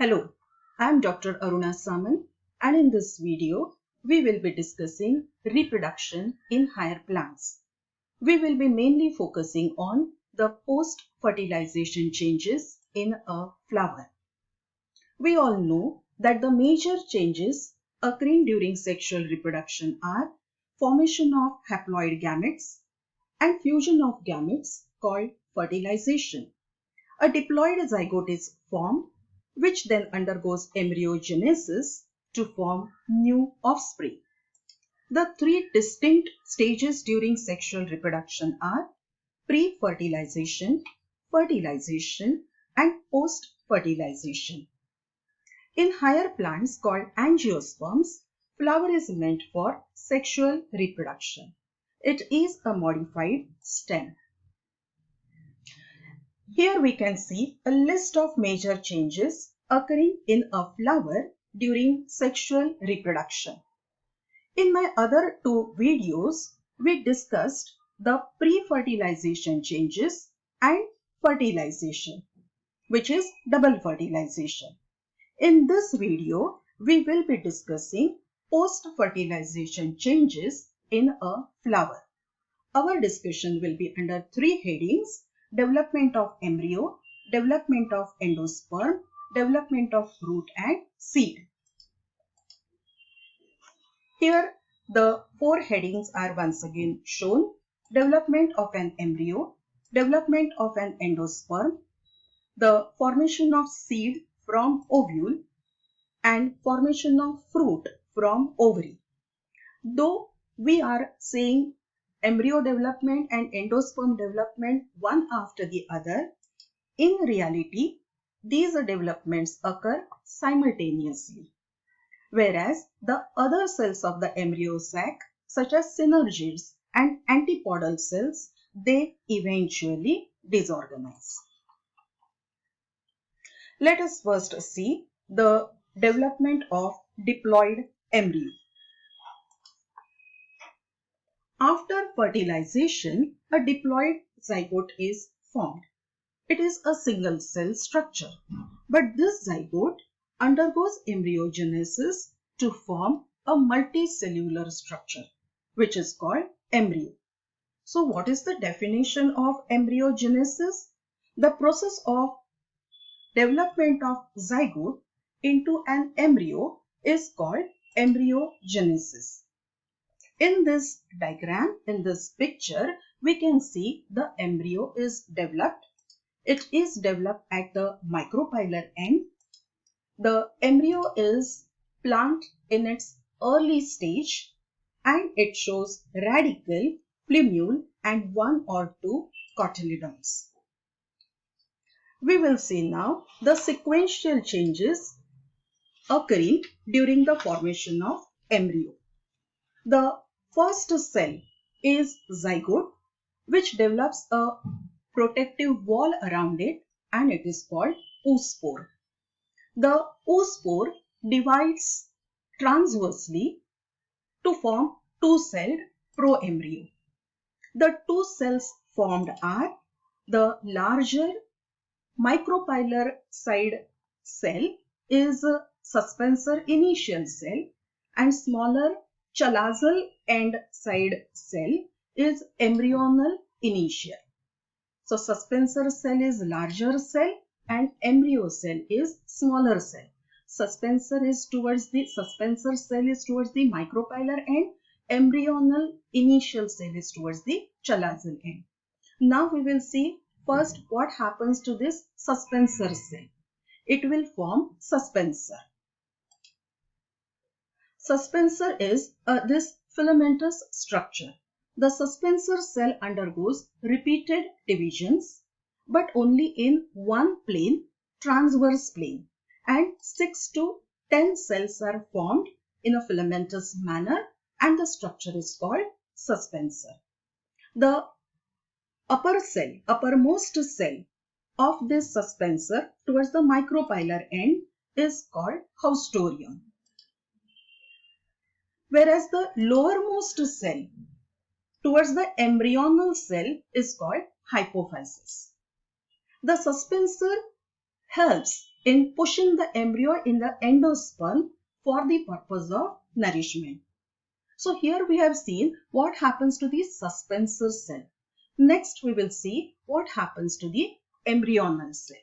Hello, I am Dr. Aruna Saman, and in this video, we will be discussing reproduction in higher plants. We will be mainly focusing on the post-fertilization changes in a flower. We all know that the major changes occurring during sexual reproduction are formation of haploid gametes and fusion of gametes called fertilization. A diploid zygote is formed, which then undergoes embryogenesis to form new offspring. The three distinct stages during sexual reproduction are pre-fertilization, fertilization, and post-fertilization. In higher plants called angiosperms, flower is meant for sexual reproduction. It is a modified stem. Here we can see a list of major changes occurring in a flower during sexual reproduction. In my other two videos, we discussed the pre-fertilization changes and fertilization, which is double fertilization. In this video, we will be discussing post-fertilization changes in a flower. Our discussion will be under three headings: development of embryo, development of endosperm, development of fruit and seed. Here the four headings are once again shown: development of an embryo, development of an endosperm, the formation of seed from ovule, and formation of fruit from ovary. Though we are saying embryo development and endosperm development one after the other, in reality, these developments occur simultaneously, whereas the other cells of the embryo sac, such as synergids and antipodal cells, they eventually disorganize. Let us first see the development of diploid embryo. After fertilization, a diploid zygote is formed. It is a single cell structure, but this zygote undergoes embryogenesis to form a multicellular structure, which is called embryo. So what is the definition of embryogenesis? The process of development of zygote into an embryo is called embryogenesis. In this diagram, in this picture, we can see the embryo is developed. It is developed at the micropylar end. The embryo is plant in its early stage and it shows radicle, plumule and one or two cotyledons. We will see now the sequential changes occurring during the formation of embryo. The first cell is zygote, which develops a protective wall around it, and it is called oospore. The oospore divides transversely to form two-celled proembryo. The two cells formed are the larger micropylar side cell is suspensor initial cell and smaller chalazal end side cell is embryonal initial. So suspensor cell is larger cell and embryo cell is smaller cell. Suspensor cell is towards the micropylar end. Embryonal initial cell is towards the chalazal end. Now we will see first what happens to this suspensor cell. It will form suspensor. Suspensor is this filamentous structure. The suspensor cell undergoes repeated divisions, but only in one plane, transverse plane, and 6 to 10 cells are formed in a filamentous manner, and the structure is called suspensor. The uppermost cell of this suspensor towards the micropylar end is called haustorium, whereas the lowermost cell towards the embryonal cell is called hypophysis. The suspensor helps in pushing the embryo in the endosperm for the purpose of nourishment. So here we have seen what happens to the suspensor cell. Next we will see what happens to the embryonal cell.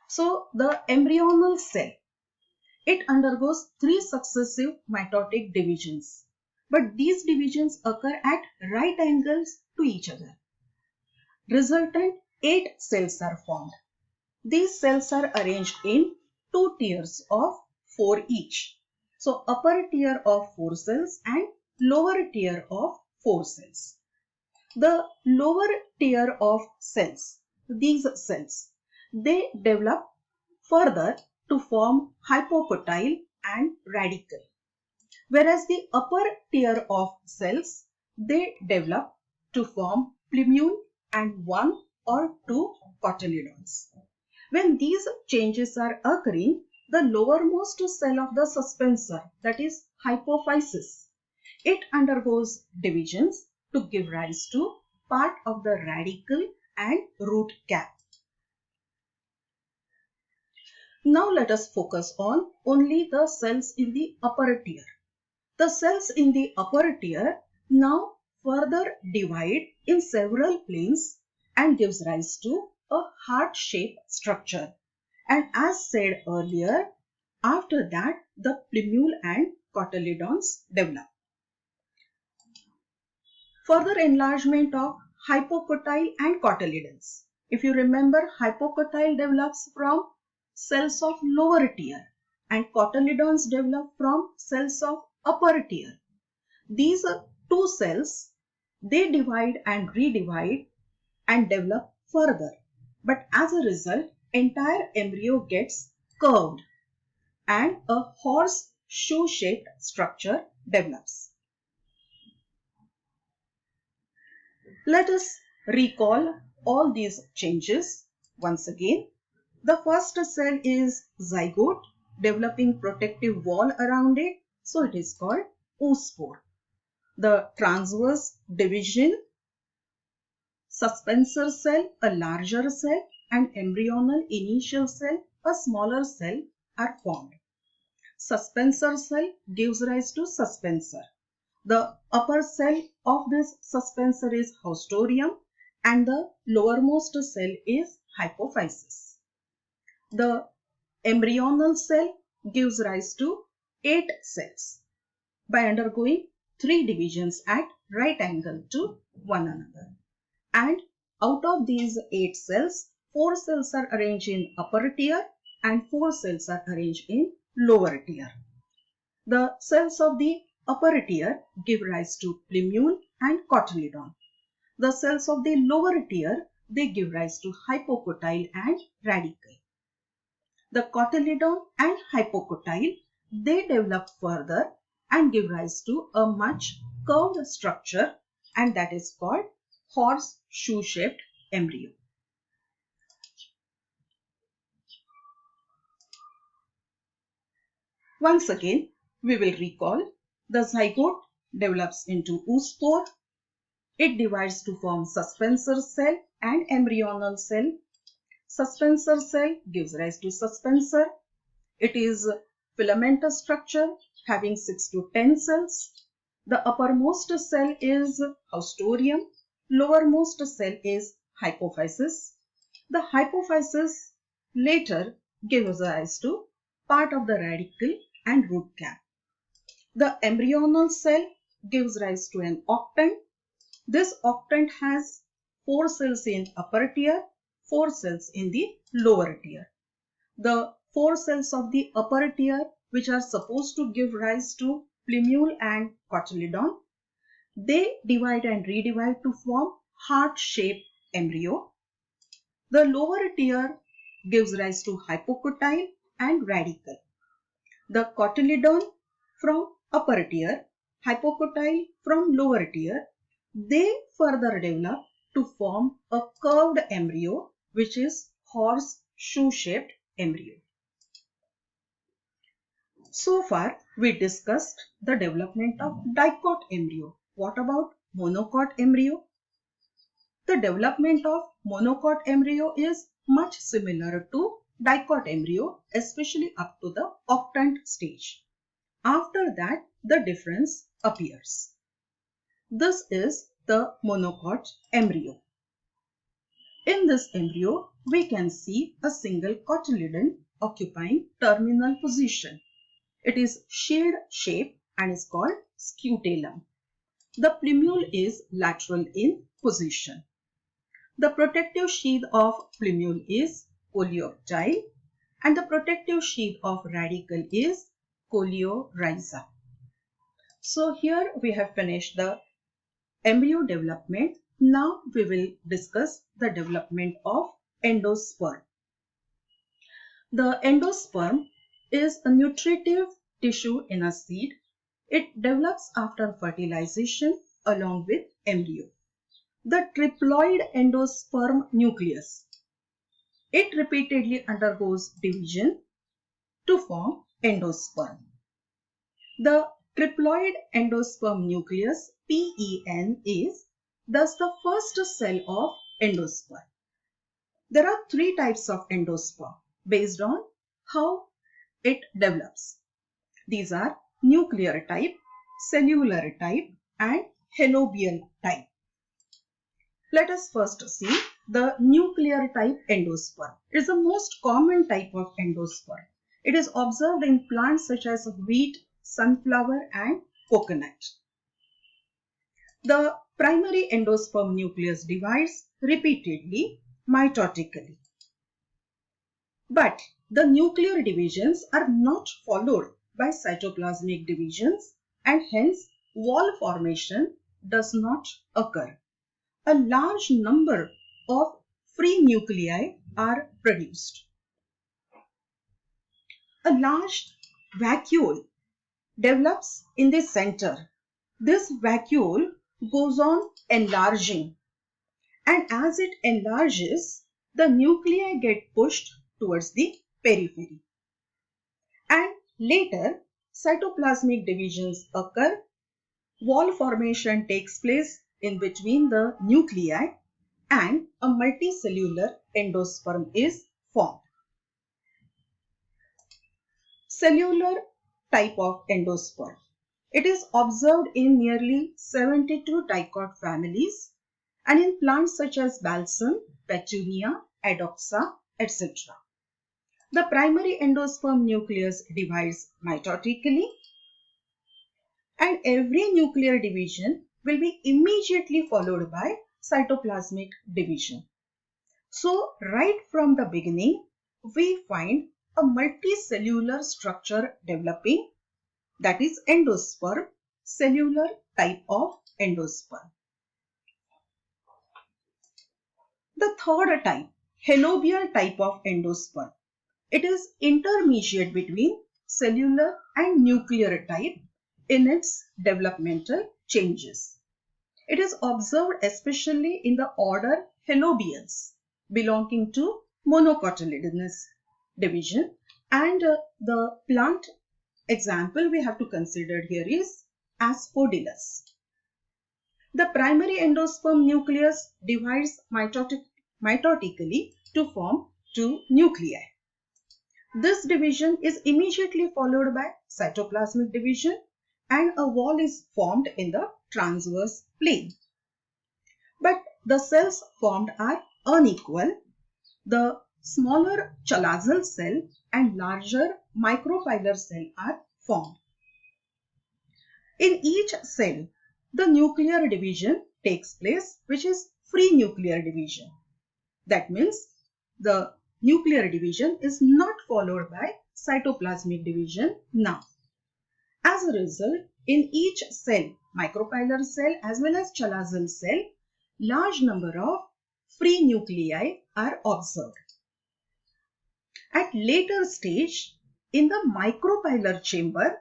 So the embryonal cell, it undergoes 3 successive mitotic divisions, but these divisions occur at right angles to each other. Resultant 8 cells are formed. These cells are arranged in 2 tiers of 4 each. So upper tier of 4 cells and lower tier of 4 cells. The lower tier of cells, these cells, they develop further to form hypocotyle and radicle. Whereas the upper tier of cells, they develop to form plumule and 1 or 2 cotyledons. When these changes are occurring, the lowermost cell of the suspensor, that is hypophysis, it undergoes divisions to give rise to part of the radicle and root cap. Now let us focus on only the cells in the upper tier. The cells in the upper tier now further divide in several planes and gives rise to a heart-shaped structure. And as said earlier, after that the plumule and cotyledons develop. Further enlargement of hypocotyle and cotyledons. If you remember, hypocotyle develops from cells of lower tier and cotyledons develop from cells of upper tier. These 2 cells, they divide and redivide and develop further. But as a result, entire embryo gets curved and a horseshoe-shaped structure develops. Let us recall all these changes once again. The first cell is zygote, developing protective wall around it, so it is called oospore. The transverse division, suspensor cell, a larger cell, and embryonal initial cell, a smaller cell, are formed. Suspensor cell gives rise to suspensor. The upper cell of this suspensor is haustorium and the lowermost cell is hypophysis. The embryonal cell gives rise to 8 cells by undergoing 3 divisions at right angle to one another. And out of these 8 cells, 4 cells are arranged in upper tier and 4 cells are arranged in lower tier. The cells of the upper tier give rise to plumule and cotyledon. The cells of the lower tier, they give rise to hypocotyle and radicle. The cotyledon and hypocotyle, they develop further and give rise to a much curved structure, and that is called horseshoe-shaped embryo. Once again, we will recall the zygote develops into oospore. It divides to form suspensor cell and embryonal cell. Suspensor cell gives rise to suspensor. It is filamentous structure having 6 to 10 cells. The uppermost cell is haustorium. Lowermost cell is hypophysis. The hypophysis later gives rise to part of the radicle and root cap. The embryonal cell gives rise to an octant. This octant has 4 cells in upper tier, 4 cells in the lower tier. The 4 cells of the upper tier, which are supposed to give rise to plumule and cotyledon, they divide and redivide to form heart-shaped embryo. The lower tier gives rise to hypocotyle and radicle. The cotyledon from upper tier, hypocotyle from lower tier, they further develop to form a curved embryo, which is horseshoe-shaped embryo. So far, we discussed the development of dicot embryo. What about monocot embryo? The development of monocot embryo is much similar to dicot embryo, especially up to the octant stage. After that, the difference appears. This is the monocot embryo. In this embryo, we can see a single cotyledon occupying terminal position. It is shield shape and is called scutellum. The plumule is lateral in position. The protective sheath of plumule is coleoptile and the protective sheath of radicle is coleorhiza. So here we have finished the embryo development. Now we will discuss the development of endosperm. The endosperm is a nutritive tissue in a seed. It develops after fertilization along with embryo. The triploid endosperm nucleus. It repeatedly undergoes division to form endosperm. The triploid endosperm nucleus PEN is thus the first cell of endosperm. There are three types of endosperm based on how it develops. These are nuclear type, cellular type and halobial type. Let us first see the nuclear type endosperm. It is the most common type of endosperm. It is observed in plants such as wheat, sunflower and coconut. The primary endosperm nucleus divides repeatedly mitotically. But the nuclear divisions are not followed by cytoplasmic divisions and hence wall formation does not occur. A large number of free nuclei are produced. A large vacuole develops in the center. This vacuole goes on enlarging, and as it enlarges, the nuclei get pushed towards the periphery. And later, cytoplasmic divisions occur. Wall formation takes place in between the nuclei and a multicellular endosperm is formed. Cellular type of endosperm. It is observed in nearly 72 dicot families and in plants such as balsam, petunia, adoxa, etc. The primary endosperm nucleus divides mitotically, and every nuclear division will be immediately followed by cytoplasmic division. So, right from the beginning, we find a multicellular structure developing, that is endosperm, cellular type of endosperm. The third type, halobial type of endosperm. It is intermediate between cellular and nuclear type in its developmental changes. It is observed especially in the order Halobians belonging to monocotyledonous division, and the plant example we have to consider here is Asphodilus. The primary endosperm nucleus divides mitotically to form two nuclei. This division is immediately followed by cytoplasmic division and a wall is formed in the transverse plane. But the cells formed are unequal. The smaller chalazal cell and larger micropylar cell are formed. In each cell, the nuclear division takes place, which is free nuclear division. That means the nuclear division is not followed by cytoplasmic division now. As a result, in each cell, micropylar cell as well as chalazal cell, large number of free nuclei are observed. At later stage, in the micropylar chamber,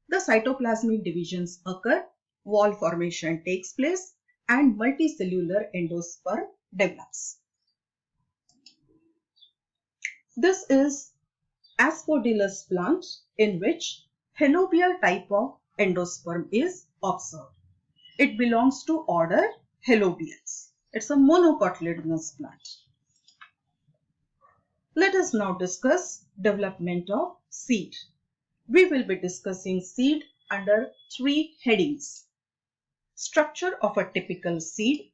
the cytoplasmic divisions occur, wall formation takes place, and multicellular endosperm develops. This is Asphodilus plant in which halobial type of endosperm is observed. It belongs to order Halobians. It's a monocotyledonous plant. Let us now discuss development of seed. We will be discussing seed under three headings. Structure of a typical seed,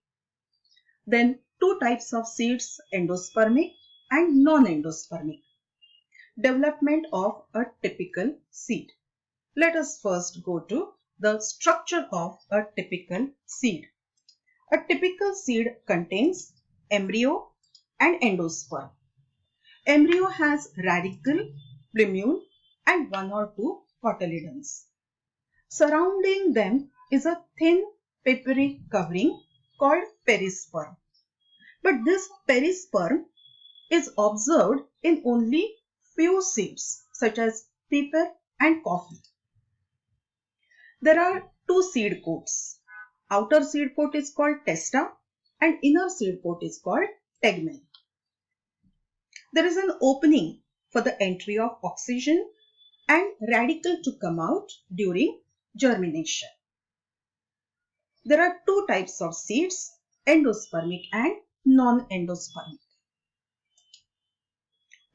then two types of seeds, endospermic and non-endospermic. Development of a typical seed. Let us first go to the structure of a typical seed. A typical seed contains embryo and endosperm. Embryo has radicle, plumule and one or two cotyledons. Surrounding them is a thin papery covering called perisperm. But this perisperm is observed in only few seeds such as pepper and coffee. There are two seed coats. Outer seed coat is called testa and inner seed coat is called tegmen. There is an opening for the entry of oxygen and radicle to come out during germination. There are two types of seeds, endospermic and non-endospermic.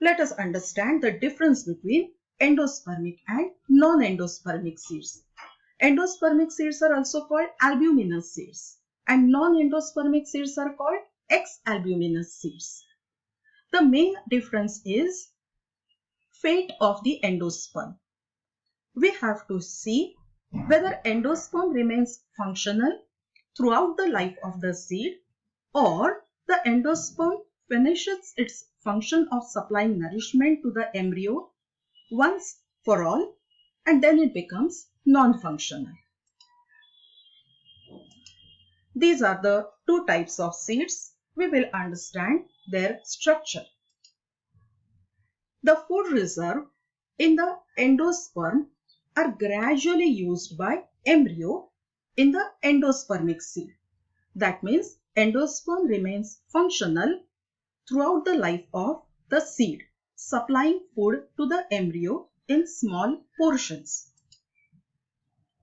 Let us understand the difference between endospermic and non-endospermic seeds. Endospermic seeds are also called albuminous seeds and non-endospermic seeds are called ex-albuminous seeds. The main difference is fate of the endosperm. We have to see whether endosperm remains functional throughout the life of the seed or the endosperm finishes its function of supplying nourishment to the embryo once for all and then it becomes non-functional. These are the two types of seeds. We will understand their structure. The food reserve in the endosperm are gradually used by embryo in the endospermic seed. That means endosperm remains functional throughout the life of the seed, supplying food to the embryo in small portions.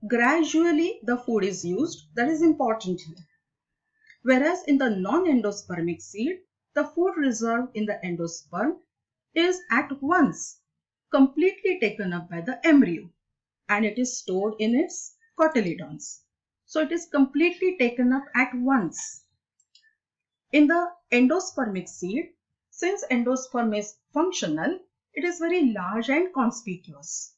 Gradually the food is used, that is important here. Whereas in the non-endospermic seed, the food reserve in the endosperm is at once completely taken up by the embryo and it is stored in its cotyledons. So it is completely taken up at once. In the endospermic seed, since endosperm is functional, it is very large and conspicuous.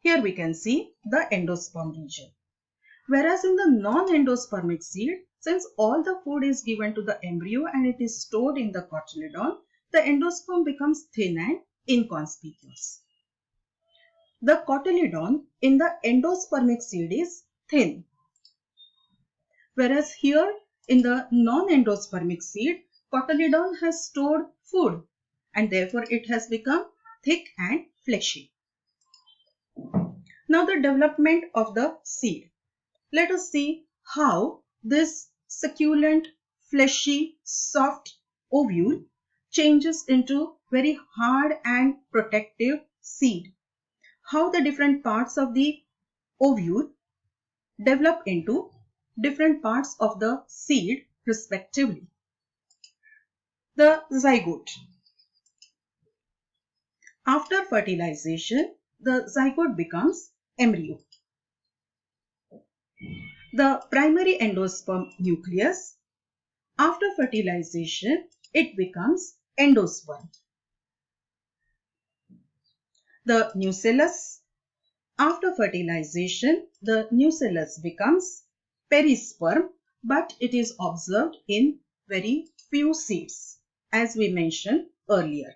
Here we can see the endosperm region. Whereas in the non-endospermic seed, since all the food is given to the embryo and it is stored in the cotyledon, the endosperm becomes thin and inconspicuous. The cotyledon in the endospermic seed is thin. Whereas here in the non-endospermic seed, cotyledon has stored food and therefore it has become thick and fleshy. Now the development of the seed. Let us see how this succulent, fleshy, soft ovule changes into very hard and protective seed. How the different parts of the ovule develop into different parts of the seed respectively. The zygote. After fertilization, the zygote becomes embryo. The primary endosperm nucleus. After fertilization, it becomes endosperm. The nucellus. After fertilization, the nucellus becomes perisperm, but it is observed in very few seeds, as we mentioned earlier.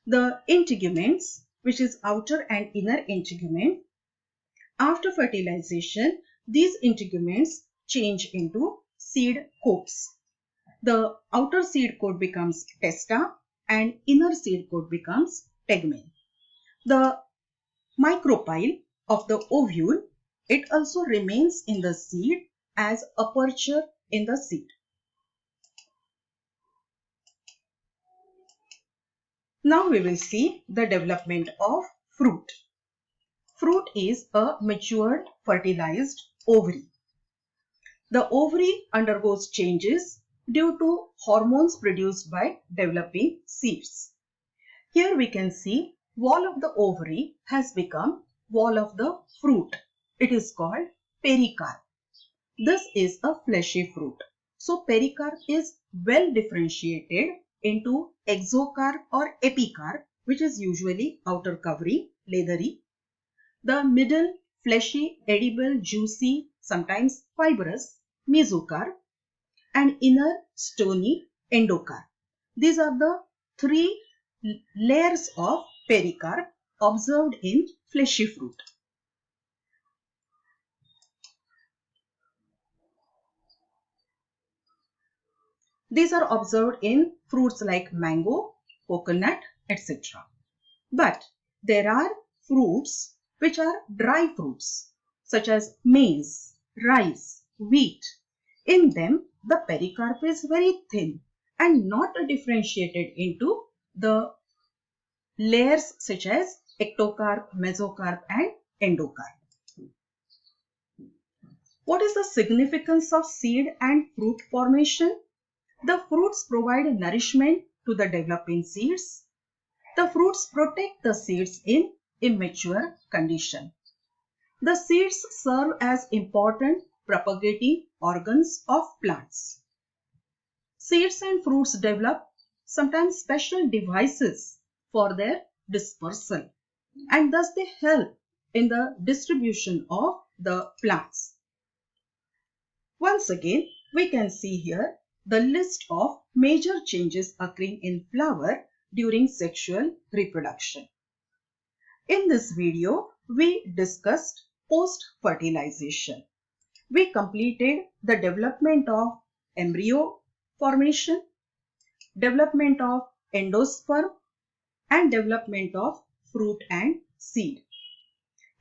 The integuments, which is outer and inner integument. After fertilization, these integuments change into seed coats. The outer seed coat becomes testa and inner seed coat becomes tegmen. The micropyle of the ovule, it also remains in the seed as aperture in the seed. Now we will see the development of fruit. Fruit is a matured fertilized ovary. The ovary undergoes changes due to hormones produced by developing seeds. Here we can see wall of the ovary has become wall of the fruit. It is called pericarp. This is a fleshy fruit. So pericarp is well differentiated into exocarp or epicarp, which is usually outer covering, leathery. The middle fleshy, edible, juicy, sometimes fibrous, mesocarp, and inner stony endocarp. These are the three layers of pericarp observed in fleshy fruit. These are observed in fruits like mango, coconut, etc. But there are fruits which are dry fruits such as maize, rice, wheat. In them, the pericarp is very thin and not differentiated into the layers such as ectocarp, mesocarp, and endocarp. What is the significance of seed and fruit formation? The fruits provide nourishment to the developing seeds. The fruits protect the seeds in immature condition. The seeds serve as important propagating organs of plants. Seeds and fruits develop sometimes special devices for their dispersal, and thus they help in the distribution of the plants. Once again, we can see here the list of major changes occurring in flower during sexual reproduction. In this video, we discussed post-fertilization. We completed the development of embryo formation, development of endosperm, and development of fruit and seed.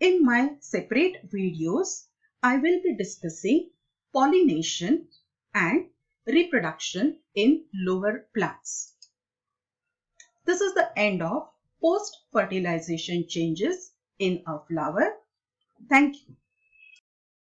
In my separate videos, I will be discussing pollination and reproduction in lower plants. This is the end of post-fertilization changes in a flower. Thank you.